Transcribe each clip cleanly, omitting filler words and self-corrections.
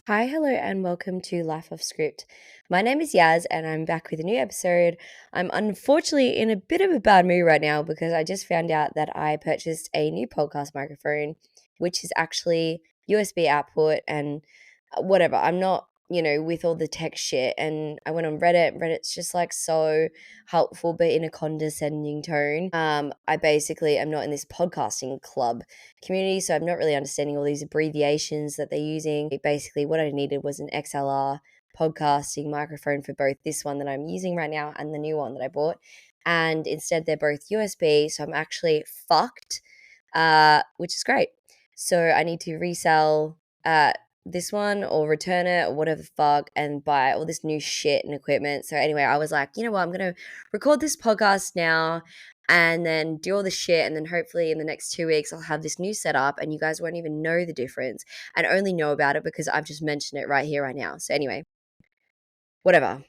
Hi, hello, and welcome to Life of Script. My name is Yaz, and I'm back with a new episode. I'm unfortunately in a bit of a bad mood right now because I just found out that I purchased a new podcast microphone, which is actually USB output and whatever. I'm not, with all the tech shit. And I went on Reddit. Reddit's just like so helpful, but in a condescending tone. I basically am not in this podcasting club community, so I'm not really understanding all these abbreviations that they're using. Basically, what I needed was an XLR podcasting microphone for both this one that I'm using right now and the new one that I bought. And instead, they're both USB, so I'm actually fucked, which is great. So I need to resell this one or return it or whatever the fuck and buy all this new shit and equipment. So anyway, I was like, you know what, I'm going to record this podcast now and then do all the shit, and then hopefully in the next 2 weeks I'll have this new setup and you guys won't even know the difference and only know about it because I've just mentioned it right here, right now. So anyway, whatever.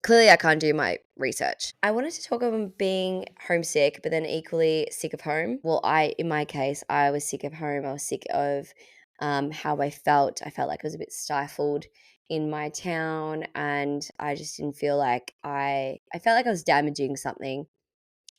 Clearly I can't do my research. I wanted to talk about being homesick, but then equally sick of home. Well, in my case, I was sick of home. I was sick of how I felt. I felt like I was a bit stifled in my town, and I just didn't feel like I felt like I was damaging something,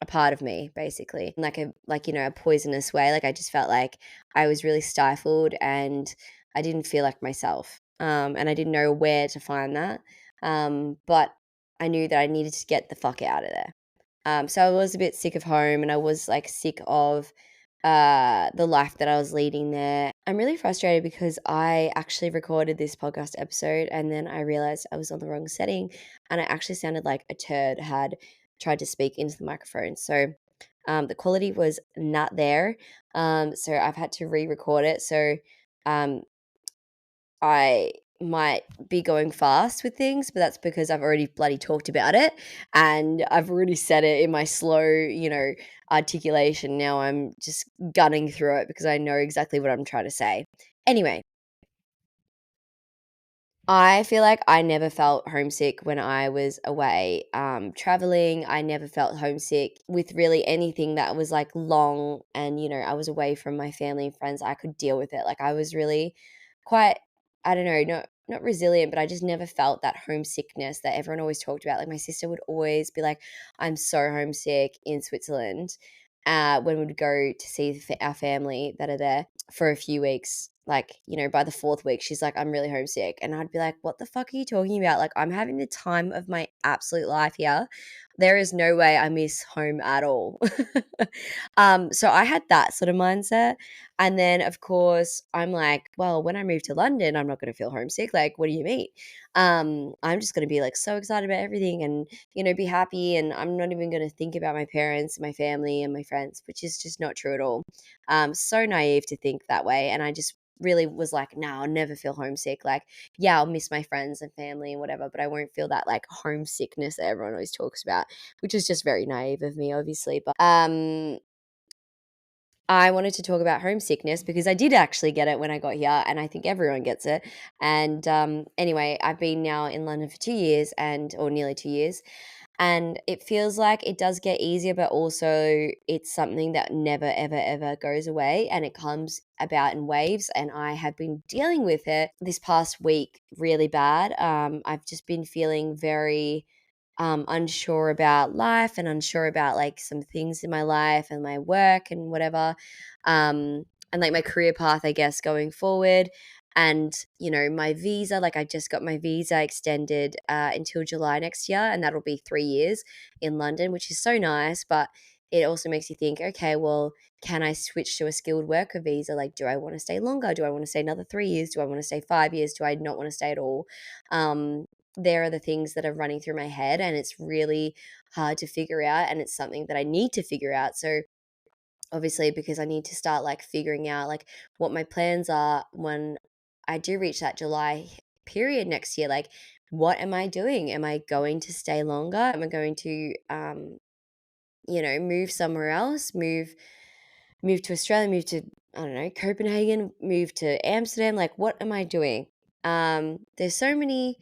a part of me, basically, a poisonous way. Like I just felt like I was really stifled and I didn't feel like myself. And I didn't know where to find that. But I knew that I needed to get the fuck out of there. So I was a bit sick of home, and I was like sick of the life that I was leading there. I'm really frustrated because I actually recorded this podcast episode and then I realized I was on the wrong setting and I actually sounded like a turd had tried to speak into the microphone. So the quality was not there. So I've had to re-record it. So um, I might be going fast with things, but that's because I've already bloody talked about it and I've already said it in my slow, articulation. Now I'm just gunning through it because I know exactly what I'm trying to say. Anyway, I feel like I never felt homesick when I was away traveling. I never felt homesick with really anything that was like long and, I was away from my family and friends. I could deal with it. Like I was really quite, I don't know, not resilient, but I just never felt that homesickness that everyone always talked about. Like my sister would always be like, I'm so homesick in Switzerland when we'd go to see our family that are there for a few weeks. Like, by the fourth week, she's like, I'm really homesick. And I'd be like, what the fuck are you talking about? Like, I'm having the time of my absolute life here. There is no way I miss home at all. So I had that sort of mindset. And then, of course, I'm like, well, when I move to London, I'm not going to feel homesick. Like, what do you mean? I'm just going to be like so excited about everything and, be happy. And I'm not even going to think about my parents, my family, and my friends, which is just not true at all. So naive to think that way. And I just really was like, nah, I'll never feel homesick. Like, yeah, I'll miss my friends and family and whatever, but I won't feel that like homesickness that everyone always talks about, which is just very naive of me, obviously. But I wanted to talk about homesickness because I did actually get it when I got here, and I think everyone gets it. And anyway, I've been now in London for 2 years or nearly 2 years, and it feels like it does get easier, but also it's something that never, ever, ever goes away, and it comes about in waves. And I have been dealing with it this past week really bad. I've just been feeling very unsure about life and unsure about like some things in my life and my work and whatever, and like my career path, I guess, going forward. And my visa, like I just got my visa extended until July next year, and that'll be 3 years in London, which is so nice. But it also makes you think, okay, well, can I switch to a skilled worker visa? Like, do I want to stay longer? Do I want to stay another 3 years? Do I want to stay 5 years? Do I not want to stay at all? There are the things that are running through my head, and it's really hard to figure out, and it's something that I need to figure out. So obviously, because I need to start like figuring out like what my plans are when I do reach that July period next year. Like, what am I doing? Am I going to stay longer? Am I going to move somewhere else, move to Australia, move to, I don't know, Copenhagen, move to Amsterdam? Like, what am I doing? There's so many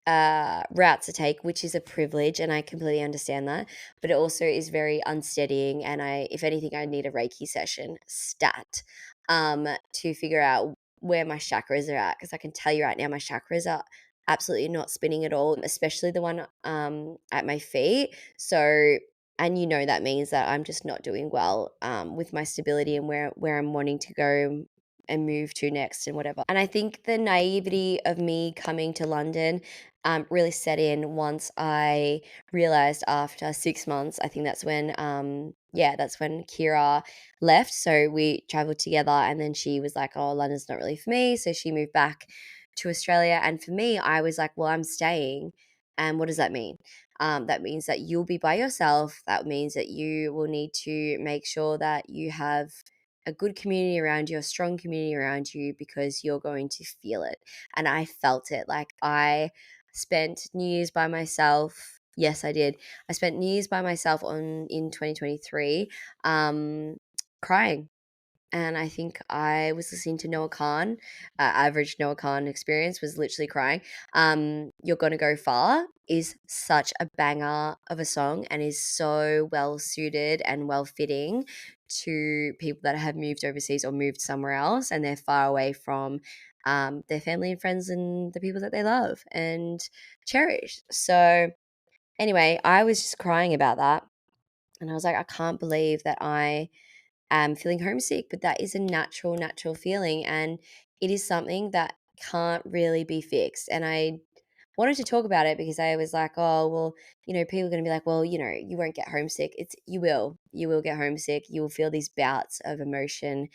route to take, which is a privilege, and I completely understand that. But it also is very unsteadying, and if anything, I need a Reiki session stat to figure out where my chakras are at, because I can tell you right now my chakras are absolutely not spinning at all, especially the one at my feet. So, and that means that I'm just not doing well with my stability and where I'm wanting to go and move to next and whatever. And I think the naivety of me coming to London really set in once I realized after 6 months. I think that's when Kira left. So we traveled together, and then she was like, "Oh, London's not really for me." So she moved back to Australia. And for me, I was like, "Well, I'm staying." And what does that mean? That means that you'll be by yourself. That means that you will need to make sure that you have a good community around you, a strong community around you, because you're going to feel it. And I felt it. Like, I spent New Year's by myself. Yes, I did. I spent New Year's by myself in 2023, crying. And I think I was listening to Noah Khan. Average Noah Khan experience was literally crying. You're Gonna Go Far is such a banger of a song and is so well suited and well fitting to people that have moved overseas or moved somewhere else, and they're far away from their family and friends and the people that they love and cherish. So anyway, I was just crying about that. And I was like, I can't believe that I am feeling homesick, but that is a natural feeling. And it is something that can't really be fixed. And I wanted to talk about it because I was like, oh, well, people are going to be like, well, you won't get homesick. You will get homesick. You will feel these bouts of emotion.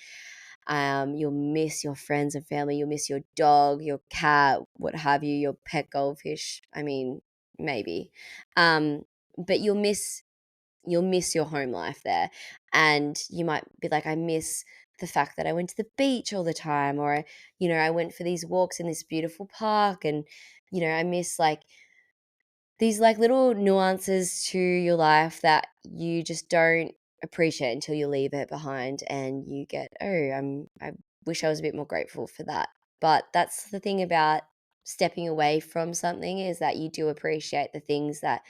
You'll miss your friends and family. You'll miss your dog, your cat, what have you, your pet goldfish. I mean, maybe. But you'll miss your home life there. And you might be like, I miss the fact that I went to the beach all the time, or I went for these walks in this beautiful park. And I miss like these like little nuances to your life that you just don't appreciate until you leave it behind, and you get, oh, I wish I was a bit more grateful for that. But that's the thing about stepping away from something, is that you do appreciate the things that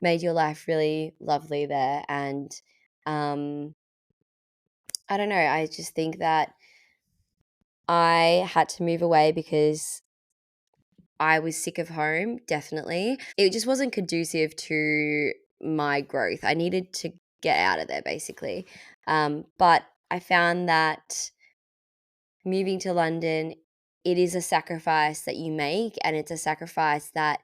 made your life really lovely there. And I don't know, I just think that I had to move away because I was sick of home, definitely. It just wasn't conducive to my growth. I needed to get out of there, basically. But I found that moving to London, it is a sacrifice that you make, and it's a sacrifice that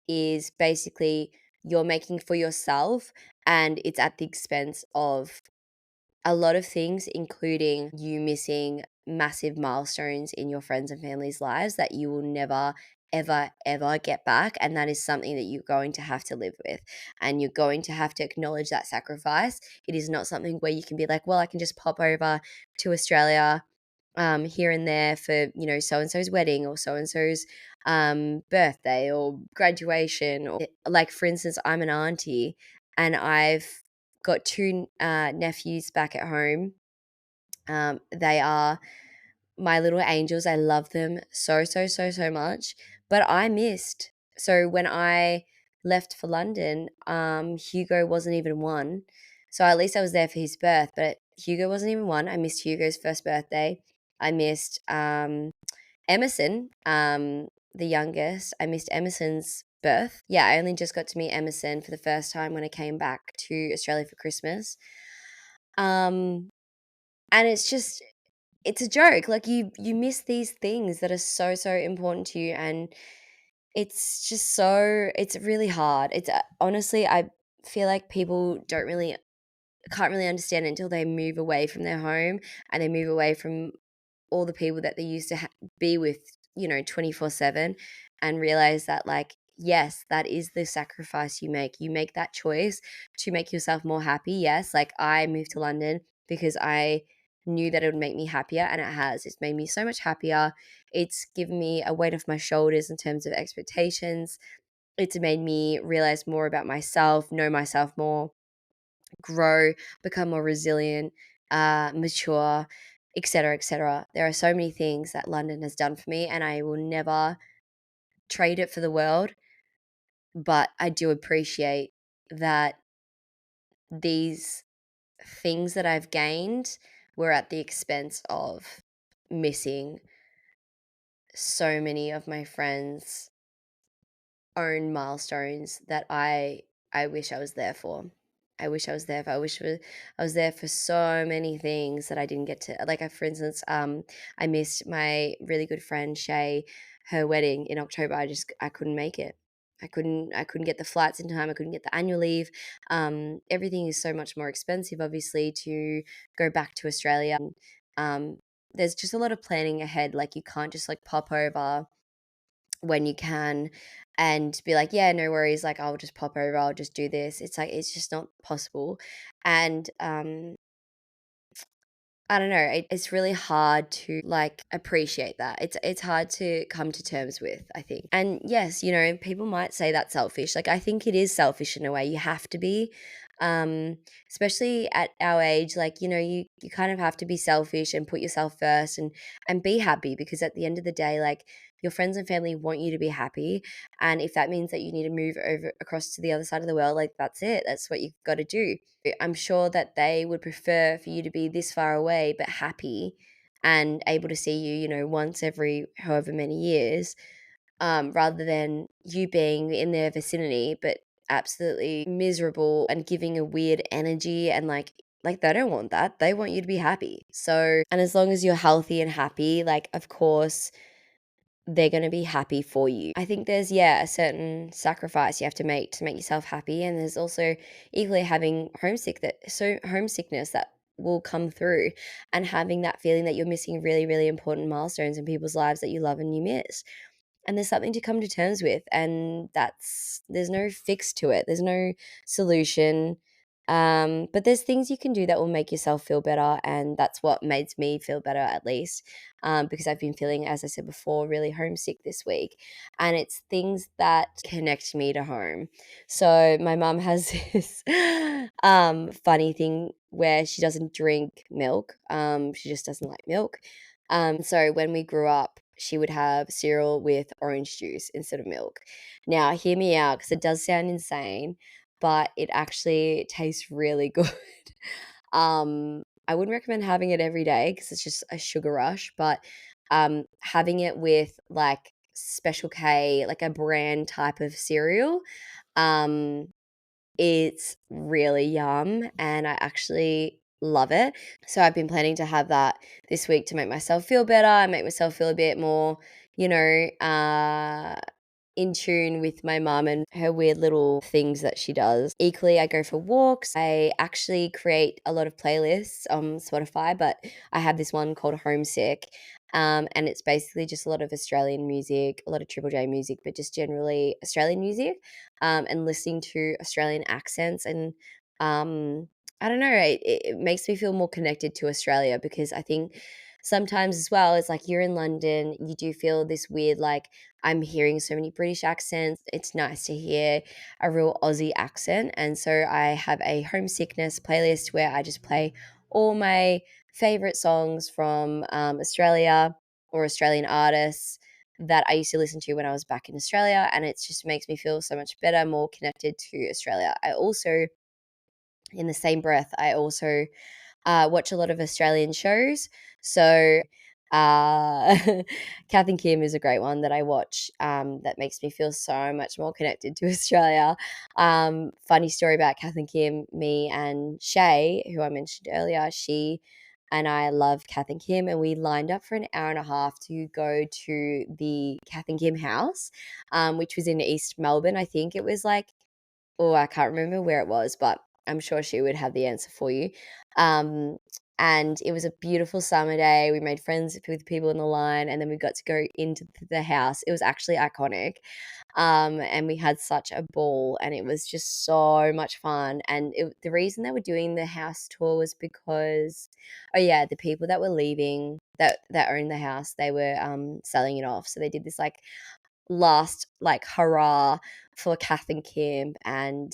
is basically you're making for yourself, and it's at the expense of a lot of things, including you missing massive milestones in your friends and family's lives that you will never, ever, ever get back. And that is something that you're going to have to live with. And you're going to have to acknowledge that sacrifice. It is not something where you can be like, well, I can just pop over to Australia here and there for, so and so's wedding, or so and so's birthday or graduation. Or, like, for instance, I'm an auntie, and I've got two nephews back at home. They are my little angels. I love them so, so, so, so much. But I missed. So when I left for London, Hugo wasn't even one. So at least I was there for his birth, but Hugo wasn't even one. I missed Hugo's first birthday. I missed Emerson, the youngest. I missed Emerson's birth. Yeah, I only just got to meet Emerson for the first time when I came back to Australia for Christmas. And it's a joke. Like, you miss these things that are so, so important to you, and it's really hard. It's honestly, I feel like people can't really understand it until they move away from their home, and they move away from all the people that they used to be with, 24/7, and realize that, like, yes, that is the sacrifice you make. You make that choice to make yourself more happy. Yes, like, I moved to London because I knew that it would make me happier, and it has. It's made me so much happier. It's given me a weight off my shoulders in terms of expectations. It's made me realize more about myself, know myself more, grow, become more resilient, mature, etc., etc. There are so many things that London has done for me, and I will never trade it for the world. But I do appreciate that these things that I've gained were at the expense of missing so many of my friends' own milestones that I wish I was there for. I wish I was there for. I was there for so many things that I didn't get to. Like, for instance, I missed my really good friend Shay, her wedding in October. I couldn't make it. I couldn't get the flights in time. I couldn't get the annual leave. Everything is so much more expensive, obviously, to go back to Australia. Um, there's just a lot of planning ahead. Like, you can't just like pop over when you can and be like, yeah, no worries, like I'll just pop over, I'll just do this. It's like it's just not possible. And I don't know, it's really hard to like appreciate that. It's hard to come to terms with, I think. And yes, people might say that's selfish. Like, I think it is selfish in a way. You have to be, um, especially at our age. Like, you kind of have to be selfish and put yourself first and be happy, because at the end of the day, like, your friends and family want you to be happy. And if that means that you need to move over across to the other side of the world, like, that's it. That's what you've got to do. I'm sure that they would prefer for you to be this far away but happy and able to see you, once every however many years, rather than you being in their vicinity but absolutely miserable and giving a weird energy, and like they don't want that. They want you to be happy. So, and as long as you're healthy and happy, like, of course they're going to be happy for you. I think there's, yeah, a certain sacrifice you have to make yourself happy. And there's also equally having homesickness that will come through, and having that feeling that you're missing really, really important milestones in people's lives that you love and you miss. And there's something to come to terms with, and there's no fix to it. There's no solution. But there's things you can do that will make yourself feel better, and that's what made me feel better, at least, because I've been feeling, as I said before, really homesick this week. And it's things that connect me to home. So my mum has this funny thing where she doesn't drink milk. She just doesn't like milk. So when we grew up, she would have cereal with orange juice instead of milk. Now, hear me out, because it does sound insane, but it actually tastes really good. I wouldn't recommend having it every day because it's just a sugar rush, but having it with like Special K, like a brand type of cereal, um, it's really yum and I actually love it. So I've been planning to have that this week to make myself feel better and make myself feel a bit more, you know, uh in tune with my mum and her weird little things that she does. Equally, I go for walks. I actually create a lot of playlists on Spotify, but I have this one called Homesick. And it's basically just a lot of Australian music, a lot of Triple J music, but just generally Australian music, and listening to Australian accents. And I don't know, it makes me feel more connected to Australia, because I think sometimes as well, it's like you're in London, you do feel this weird, like, I'm hearing so many British accents. It's nice to hear a real Aussie accent. And so I have a homesickness playlist where I just play all my favorite songs from Australia or Australian artists that I used to listen to when I was back in Australia. And it just makes me feel so much better, more connected to Australia. I also, in the same breath, I also watch a lot of Australian shows. So, uh, Kath and Kim is a great one that I watch, that makes me feel so much more connected to Australia. Funny story about Kath and Kim, me and Shay, who I mentioned earlier, she and I love Kath and Kim, and we lined up for an hour and a half to go to the Kath and Kim house, which was in East Melbourne. I think it was like, oh, I can't remember where it was, but I'm sure she would have the answer for you. Um, and it was a beautiful summer day. We made friends with people in the line, and then we got to go into the house. It was actually iconic. And we had such a ball, and it was just so much fun. And the reason they were doing the house tour was because, oh yeah, the people that were leaving, that owned the house, they were selling it off. So they did this like last like hurrah for Kath and Kim, and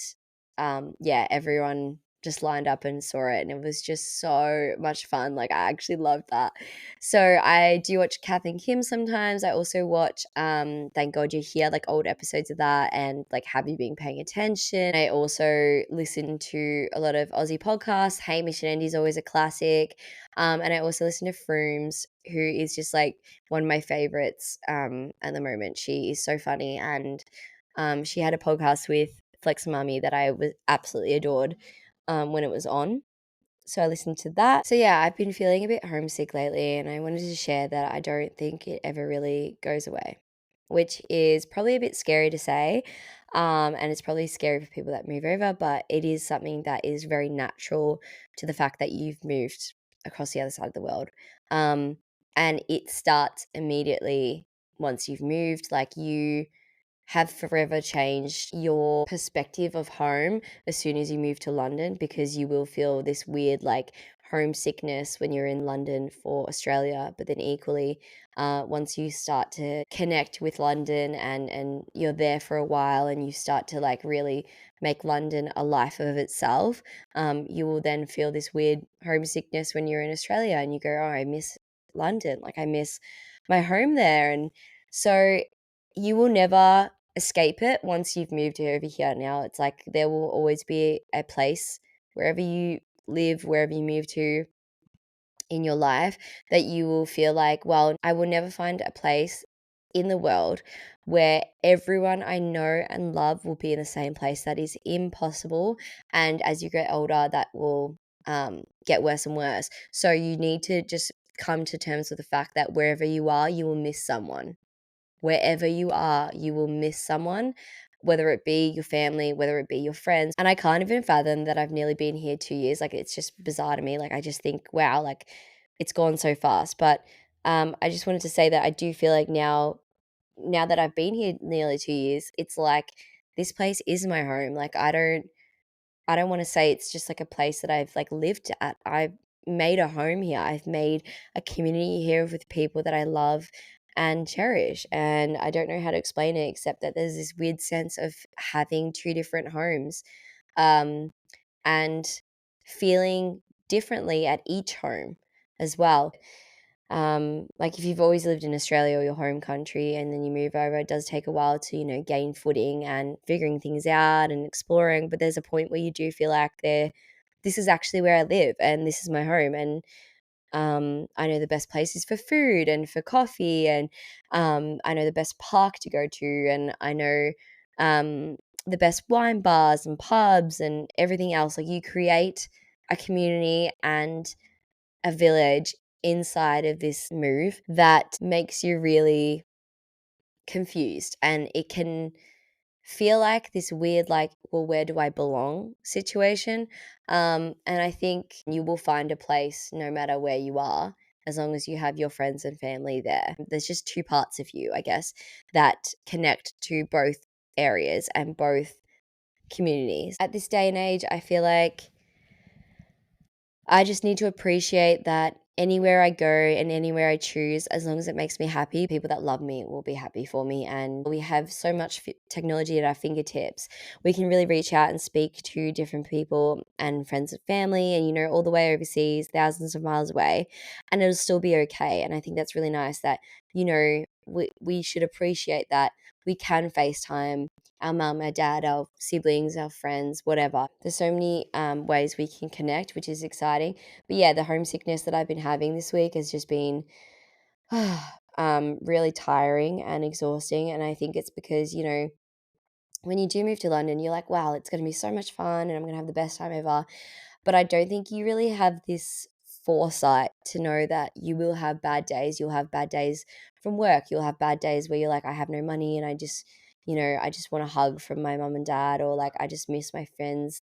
yeah, everyone just lined up and saw it, and it was just so much fun. Like, I actually loved that. So I do watch Kath and Kim sometimes. I also watch Thank God You're Here, like old episodes of that, and like Have You Been Paying Attention. I also listen to a lot of Aussie podcasts. Hamish and Andy's always a classic. And I also listen to Frooms, who is just like one of my favorites at the moment. She is so funny, and she had a podcast with Flex Mummy that I was absolutely adored when it was on. So I listened to that. So yeah, I've been feeling a bit homesick lately, and I wanted to share that I don't think it ever really goes away, which is probably a bit scary to say. And it's probably scary for people that move over, but it is something that is very natural to the fact that you've moved across the other side of the world. And it starts immediately once you've moved. Like, you have forever changed your perspective of home as soon as you move to London, because you will feel this weird like homesickness when you're in London for Australia. But then equally, once you start to connect with London and you're there for a while and you start to like really make London a life of itself, you will then feel this weird homesickness when you're in Australia and you go, oh, I miss London. Like, I miss my home there. And so you will never escape it once you've moved over here. Now it's like there will always be a place wherever you live, wherever you move to in your life, that you will feel like, well, I will never find a place in the world where everyone I know and love will be in the same place. That is impossible. And as you get older, that will get worse and worse. So you need to just come to terms with the fact that wherever you are, you will miss someone. Wherever you are, you will miss someone, whether it be your family, whether it be your friends. And I can't even fathom that I've nearly been here 2 years. Like, it's just bizarre to me. Like, I just think, wow, like it's gone so fast. But I just wanted to say that I do feel like now that I've been here nearly 2 years, it's like this place is my home. Like, I don't want to say it's just like a place that I've like lived at. I've made a home here. I've made a community here with people that I love and cherish. And I don't know how to explain it except that there's this weird sense of having two different homes, um, and feeling differently at each home as well. Like, if you've always lived in Australia or your home country and then you move over, it does take a while to, gain footing and figuring things out and exploring. But there's a point where you do feel like this is actually where I live and this is my home. And I know the best places for food and for coffee, and I know the best park to go to, and I know the best wine bars and pubs and everything else. Like, you create a community and a village inside of this move that makes you really confused, and it can feel like this weird like, well, where do I belong situation. And I think you will find a place no matter where you are, as long as you have your friends and family there. There's just two parts of you, I guess, that connect to both areas and both communities. At this day and age, I feel like I just need to appreciate that anywhere I go and anywhere I choose, as long as it makes me happy, people that love me will be happy for me. And we have so much technology at our fingertips. We can really reach out and speak to different people and friends and family, and, all the way overseas, thousands of miles away, and it'll still be okay. And I think that's really nice that, we should appreciate that we can FaceTime our mum, our dad, our siblings, our friends, whatever. There's so many ways we can connect, which is exciting. But yeah, the homesickness that I've been having this week has just been really tiring and exhausting. And I think it's because, when you do move to London, you're like, wow, it's going to be so much fun and I'm going to have the best time ever. But I don't think you really have this foresight to know that you will have bad days. You'll have bad days from work. You'll have bad days where you're like, I have no money and I just want a hug from my mum and dad, or like, I just miss my friends.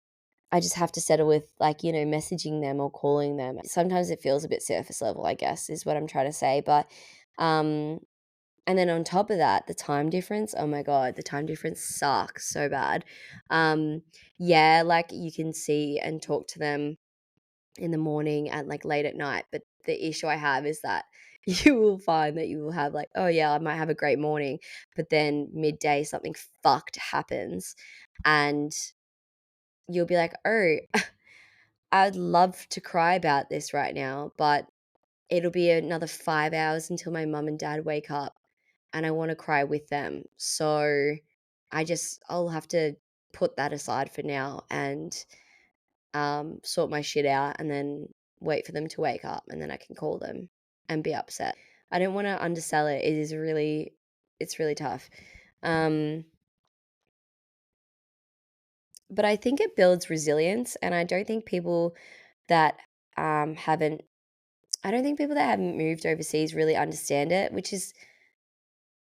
I just have to settle with like, messaging them or calling them. Sometimes it feels a bit surface level, I guess, is what I'm trying to say. But, and then on top of that, the time difference, oh my God, the time difference sucks so bad. Yeah, like you can see and talk to them in the morning and like late at night. But the issue I have is that you will find that you will have like, oh yeah, I might have a great morning, but then midday something fucked happens and you'll be like, oh, I'd love to cry about this right now, but it'll be another 5 hours until my mum and dad wake up, and I wanna cry with them. So, I'll have to put that aside for now and, sort my shit out and then wait for them to wake up, and then I can call them and be upset. I don't wanna undersell it. It's really tough. Um, but I think it builds resilience, and that, haven't I don't think people that haven't moved overseas really understand it, which is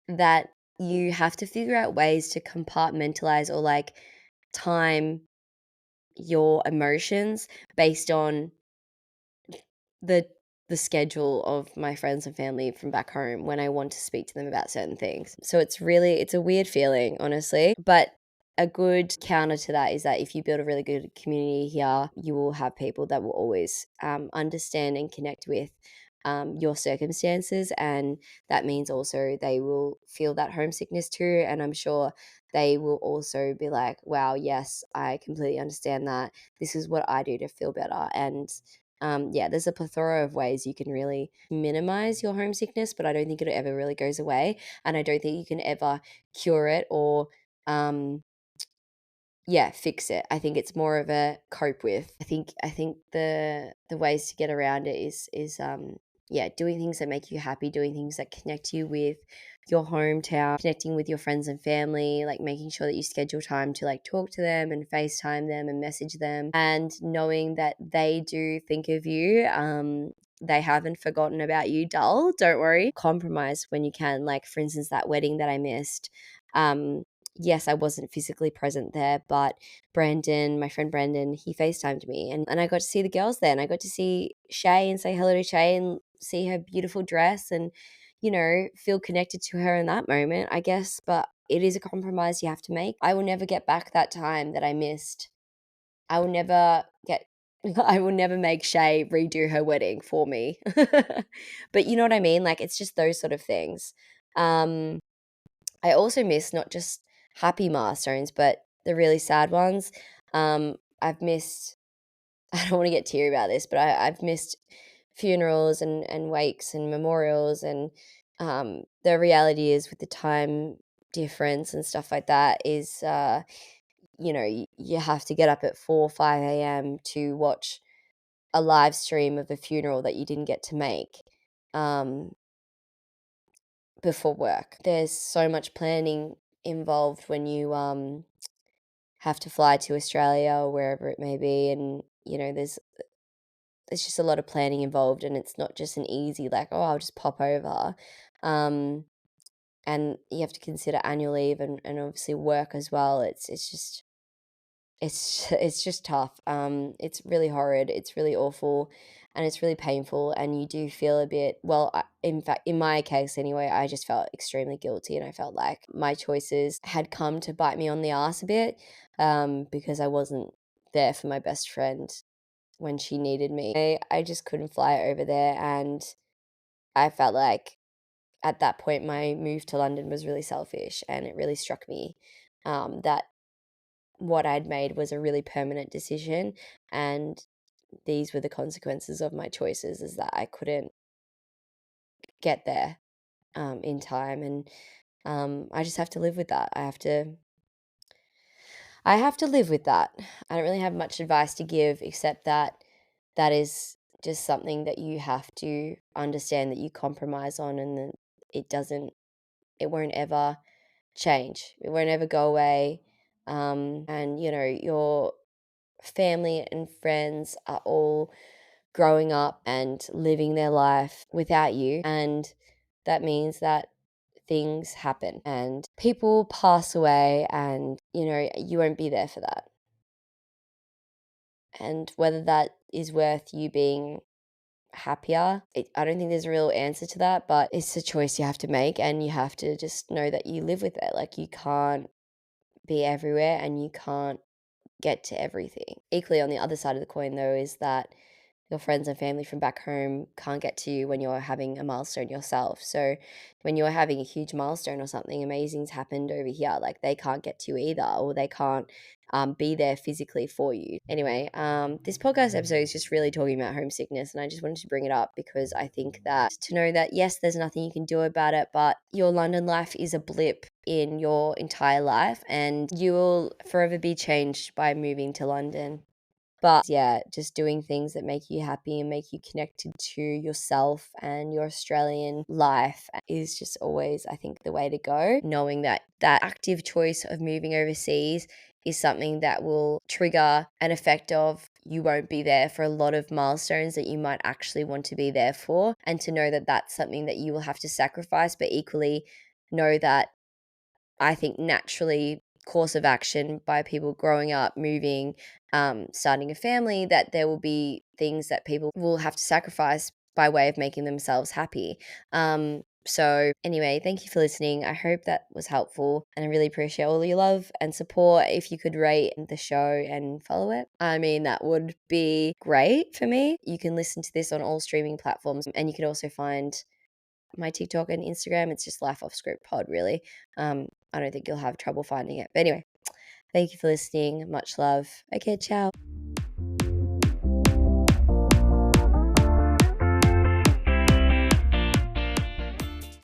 that you have to figure out ways to compartmentalize or like time your emotions based on the the schedule of my friends and family from back home when I want to speak to them about certain things. So it's a weird feeling, honestly. But a good counter to that is that if you build a really good community here, you will have people that will always understand and connect with your circumstances. And that means also they will feel that homesickness too. And I'm sure they will also be like, wow, yes, I completely understand that. This is what I do to feel better. And yeah, there's a plethora of ways you can really minimize your homesickness, but I don't think it ever really goes away. And I don't think you can ever cure it or, um, yeah, fix it. I think it's more of a cope with. I think the ways to get around it is yeah, doing things that make you happy, doing things that connect you with your hometown, connecting with your friends and family, like making sure that you schedule time to like talk to them and FaceTime them and message them and knowing that they do think of you. They haven't forgotten about you, dull. Don't worry. Compromise when you can. Like for instance, that wedding that I missed. Um, yes, I wasn't physically present there, but Brandon, my friend Brandon, he FaceTimed me and I got to see the girls there and I got to see Shay and say hello to Shay and see her beautiful dress and, you know, feel connected to her in that moment, I guess. But it is a compromise you have to make. I will never get back that time that I missed. I will never get I will never make Shay redo her wedding for me. But you know what I mean? Like it's just those sort of things. Um I also miss not just happy milestones, but the really sad ones. I've missed I don't want to get teary about this, but I've missed funerals and wakes and memorials and the reality is with the time difference and stuff like that is you know, you have to get up at 4, 5 a.m. to watch a live stream of a funeral that you didn't get to make. Um, before work. There's so much planning involved when you have to fly to Australia or wherever it may be and you know there's just a lot of planning involved and it's not just an easy like oh I'll just pop over. Um and you have to consider annual leave and obviously work as well. It's just tough. It's really horrid. It's really awful, and it's really painful. And you do feel a bit. Well, in fact, in my case anyway, I just felt extremely guilty, and I felt like my choices had come to bite me on the ass a bit, because I wasn't there for my best friend when she needed me. I just couldn't fly over there, and I felt like at that point my move to London was really selfish, and it really struck me that what I'd made was a really permanent decision and these were the consequences of my choices is that I couldn't get there in time and I just have to live with that. I have to live with that. I don't really have much advice to give except that that is just something that you have to understand that you compromise on and that it doesn't it won't ever change. It won't ever go away. And you know, your family and friends are all growing up and living their life without you. And that means that things happen and people pass away, and you know, you won't be there for that. And whether that is worth you being happier, I don't think there's a real answer to that, but it's a choice you have to make, and you have to just know that you live with it. Like, you can't be everywhere and you can't get to everything. Equally, on the other side of the coin, though, is that your friends and family from back home can't get to you when you're having a milestone yourself. So when you're having a huge milestone or something amazing's happened over here, like they can't get to you either, or they can't be there physically for you. Anyway, this podcast episode is just really talking about homesickness, and I just wanted to bring it up because I think that to know that yes, there's nothing you can do about it, but your London life is a blip in your entire life, and you will forever be changed by moving to London. But yeah, just doing things that make you happy and make you connected to yourself and your Australian life is just always, I think, the way to go. Knowing that that active choice of moving overseas is something that will trigger an effect of you won't be there for a lot of milestones that you might actually want to be there for. And to know that that's something that you will have to sacrifice, but equally know that I think naturally course of action by people growing up, moving, starting a family, that there will be things that people will have to sacrifice by way of making themselves happy. So anyway, thank you for listening. I hope that was helpful, and I really appreciate all your love and support. If you could rate the show and follow it, I mean, that would be great for me. You can listen to this on all streaming platforms, and you can also find my TikTok and Instagram. It's just Life Off Script Pod, really. I don't think you'll have trouble finding it. But anyway, thank you for listening. Much love. Okay, ciao.